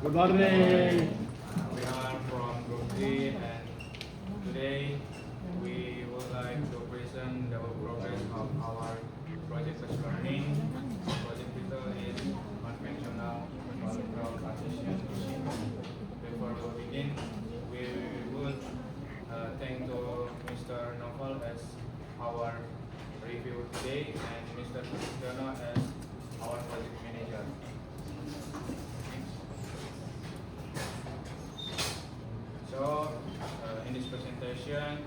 Good morning. We are from Group 3 and today we would like to present the progress of our project-based learning. Project title is Conventional Polygraph Partition Machine. Before we begin, we would thank to Mr. Novel as our review today and Mr. Susanto as our project manager. So, in this presentation,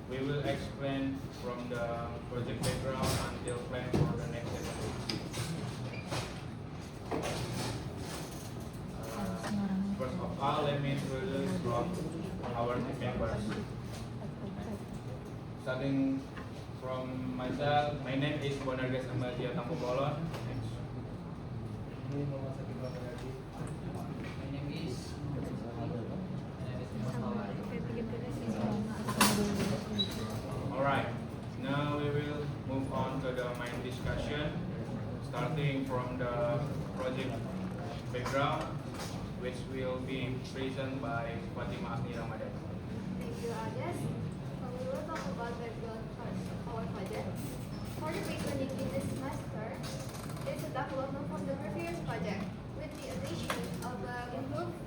we will explain from the project background until plan for the next 7 weeks. First of all, let me introduce from our team members. Starting from myself, my name is Bonargas Amalia Tampobolon. My name is Alright, now we will move on to the main discussion, starting from the project background, which will be presented by Fatima Agni Ramadan. Thank you, Agus. We will talk about background first of our project. For the base learning in this semester, is a development from the previous project with the addition of an improved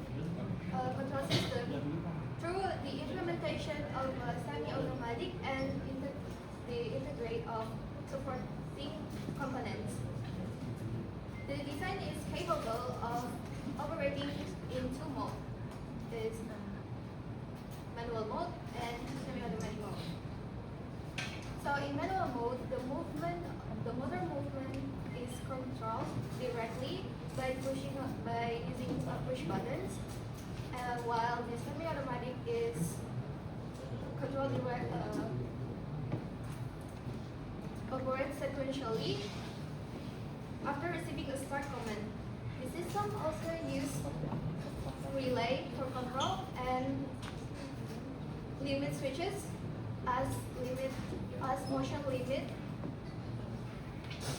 control system through the implementation of semi-automatic and the integrate of supporting components. The design is capable of operating in two modes. Is manual mode and semi-automatic mode. So in manual mode, the motor movement is controlled directly by using push buttons, while the semi-automatic is controlled operates sequentially after receiving a start command. The system also uses relay for control and limit switches as motion limit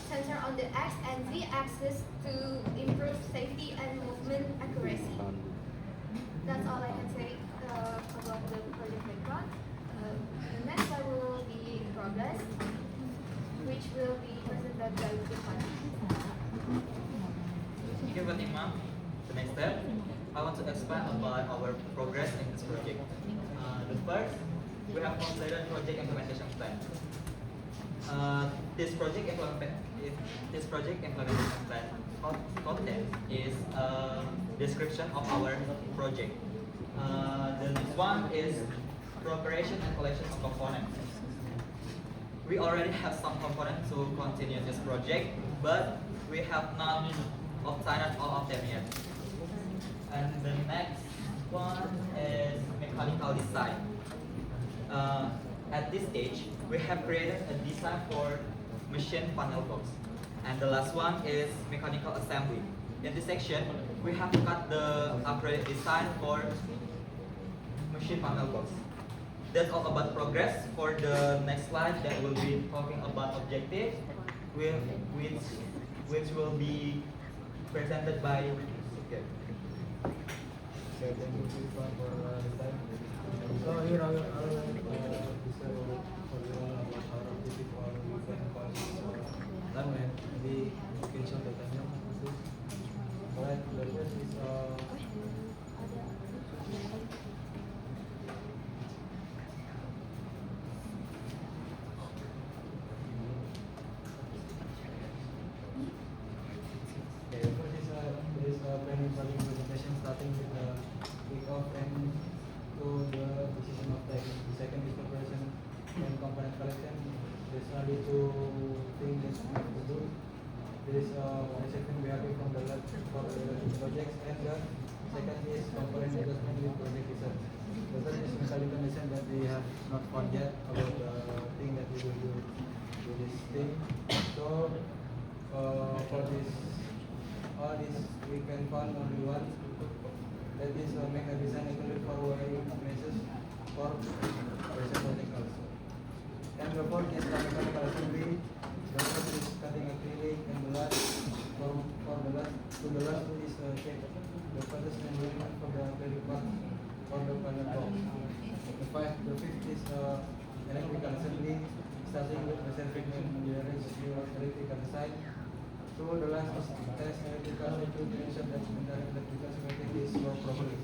sensor on the X and Z axis to improve safety and movement accuracy. That's all I can say about the project background. Next I will be progress, which will be presented by Stefan. Thank you, Fatima. The next step, I want to explain about our progress in this project. The first, we have completed project implementation plan. This project implementation plan content is a description of our project. The next one is preparation and collection of components. We already have some components to continue this project, but we have not obtained all of them yet. And the next one is mechanical design. At this stage, we have created a design for machine panel box. And the last one is mechanical assembly. In this section, we have cut the upgraded design for machine panel box. That's all about progress. For the next slide, that will be talking about objective, which will be presented by Sukir. Okay, thank you Stefan for the time. So here I will describe for you about our objective or we can call this learning. Maybe you can show the time. Alright, the first is planning for the presentation, starting with the kick-off and to the decision of time. The second is preparation and component collection. There's only two things that we have to do. There is second we have it from the left for the projects, and the second is component development with project research. The third is mechanical design that we have not found yet about the thing that we will do with this thing. So for this all this we can find only one, that is make a design included for wiring measures for pressure protocol. And the fourth is the mechanical assembly. The fourth is cutting acrylic, and the last for the last to the last one is shape. the process and movement for the credit card or the panel box. The fifth is electrical assembly, starting with the circuit and the electrical side. So the last is test electrical circuit to ensure that the electrical circuit is work properly.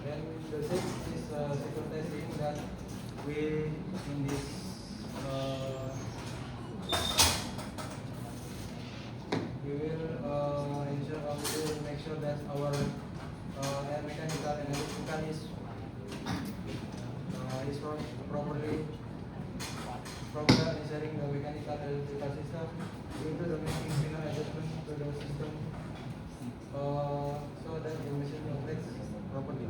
Then the sixth is second testing that we in this we will ensure we will make sure that our air mechanical and electrical is properly ensuring the mechanical and electrical system due to the making final adjustment to the system so that the machine operates properly.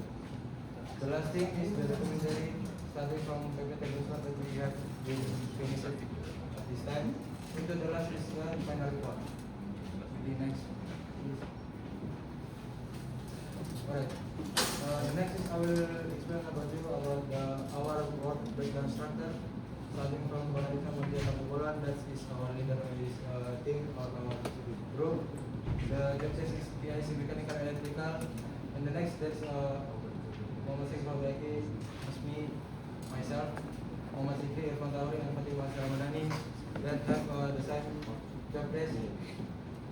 The last thing is the documentary starting from PPT that we have been finished this time. Into the last is the final report. The next. Alright. The next is I will explain about you about our work breakdown structure. Starting from Balarika Mulia Kapubolan, that is our leader of this team or our group. The job desk is PIC Mechanical Electrical, and the next that's Muhammad Syekh Fabriki, me, myself, Muhammad Zikri, Irfan Tauri, and Fatimah Ramadhani. That have the same job desk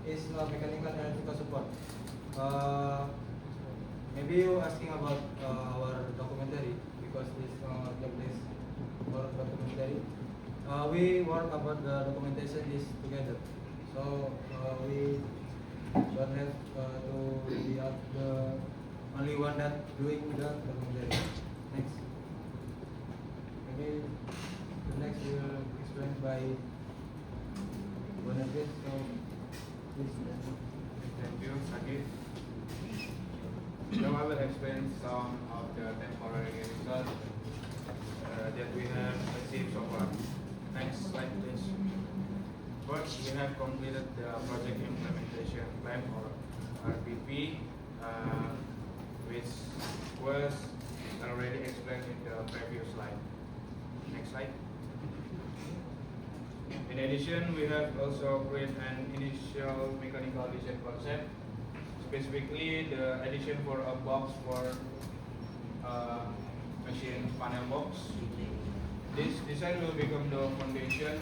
is mechanical and electrical support. Maybe you asking about our documentary because this job desk or documentary. We work about the documentation is together. So we don't have to be the only one that doing the documentary. Next. Maybe the next will explain by Bonafide. So please. Thank you, Sakit. Now I will explain some of the temporary results that we have received so far. Next slide, please. First, we have completed the project implementation plan or RPP, which was already explained in the previous slide. Next slide. In addition, we have also created an initial mechanical design concept, specifically the addition for a box for machine panel box. This design will become the foundation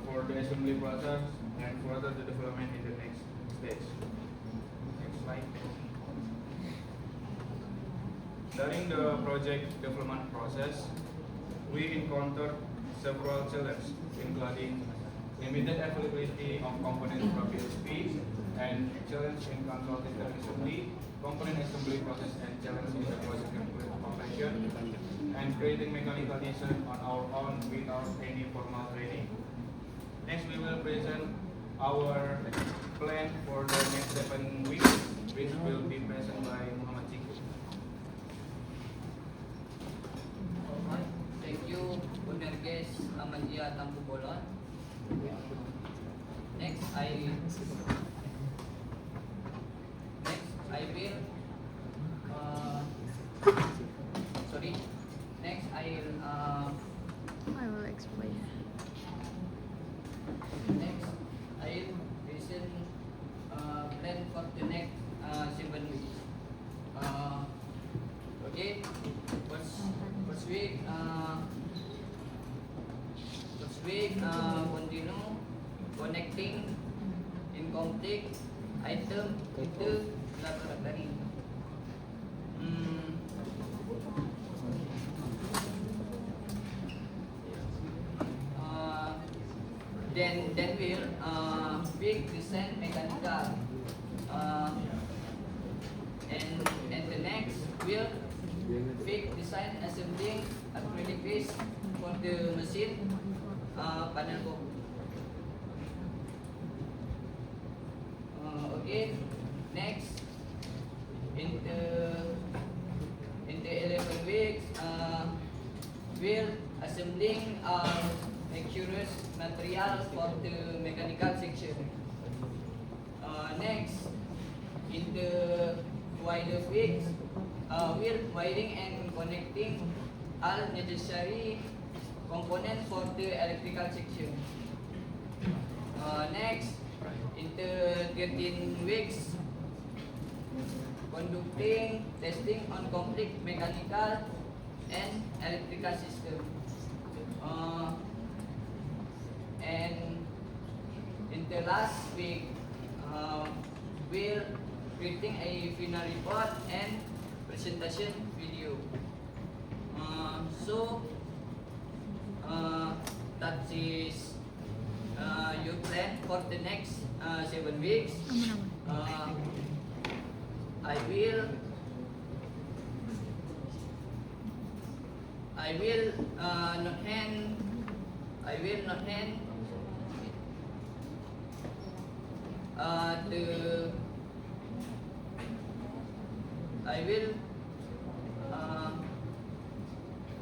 for the assembly process and further the development in the next stage. Next slide. During the project development process, we encountered several challenges, including limited availability of components from PSP and challenge in control system assembly, component assembly process, and challenge in the project operation, and creating mechanical design on our own without any formal training. Next, we will present our plan for the next 7 weeks, which will be presented by Muhammad Zikri. Thank you, Unerges Amandia Tampubolon. Next, I will. Sorry. Next, I will explain. Next, I will present plan for the next 7 weeks. Okay. First week, continue connecting incomplete item into laboratory. Then we'll big design mechanical, and the next will big design assembling acrylic base for the machine panel box. Okay, next in the 11 weeks we're assembling accurate material for the mechanical section. Next, in the 12 weeks, we're wiring and connecting all necessary components for the electrical section. Next, in the 13 weeks, conducting testing on complete mechanical and electrical system. And in the last week, we're creating a final report and presentation video. That is your plan for the next 7 weeks. I will not hand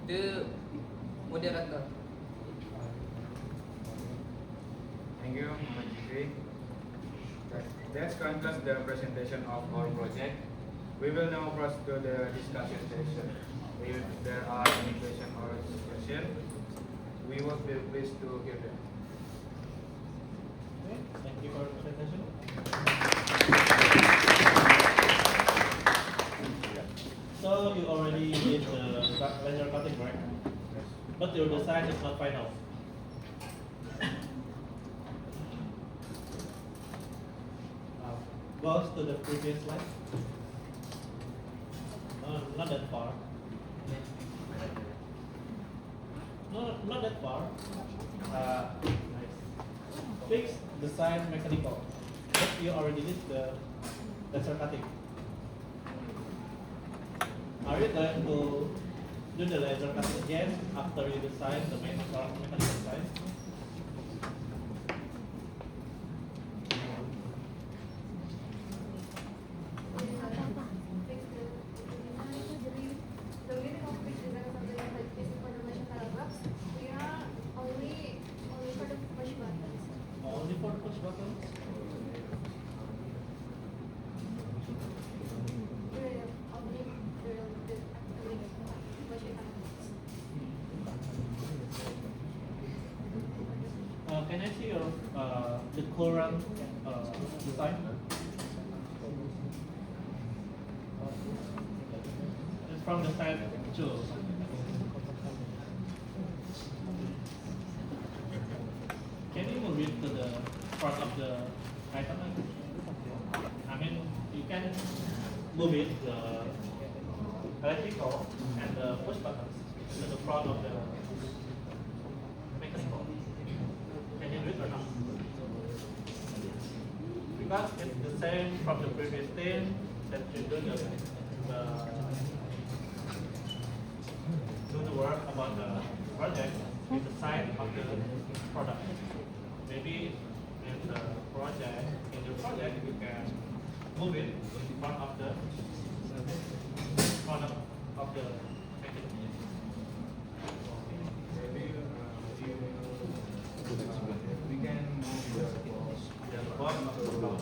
the moderator. Thank you, Muhammad Jikri. That concludes the presentation of our project. We will now proceed to the discussion session. If there are any questions or suggestions, we would be pleased to hear them. Okay, thank you for the presentation. So you already did the laser cutting, right? But your design is not final. Goes to the previous slide. Not that far. No, not that far. Nice. Fix design mechanical. But you already did the laser cutting. Are you going to do the laser cutting again after you design the mechanical design? The meaning of fixed design is something like this for the machine paragraphs. We are only for the push buttons. Only for push buttons? Only the machine paragraphs. Can I see your the current design? It's from the side too. Can you move it to the front of the item? I mean, you can move it the electrical and the push buttons to the front of the mechanical. Can you do it or not? Because it's the same from the previous thing that you do the work about the project with the side of the product. Maybe in the project, you can move it in front of the mechanical. Maybe we can move the The bottom of the block.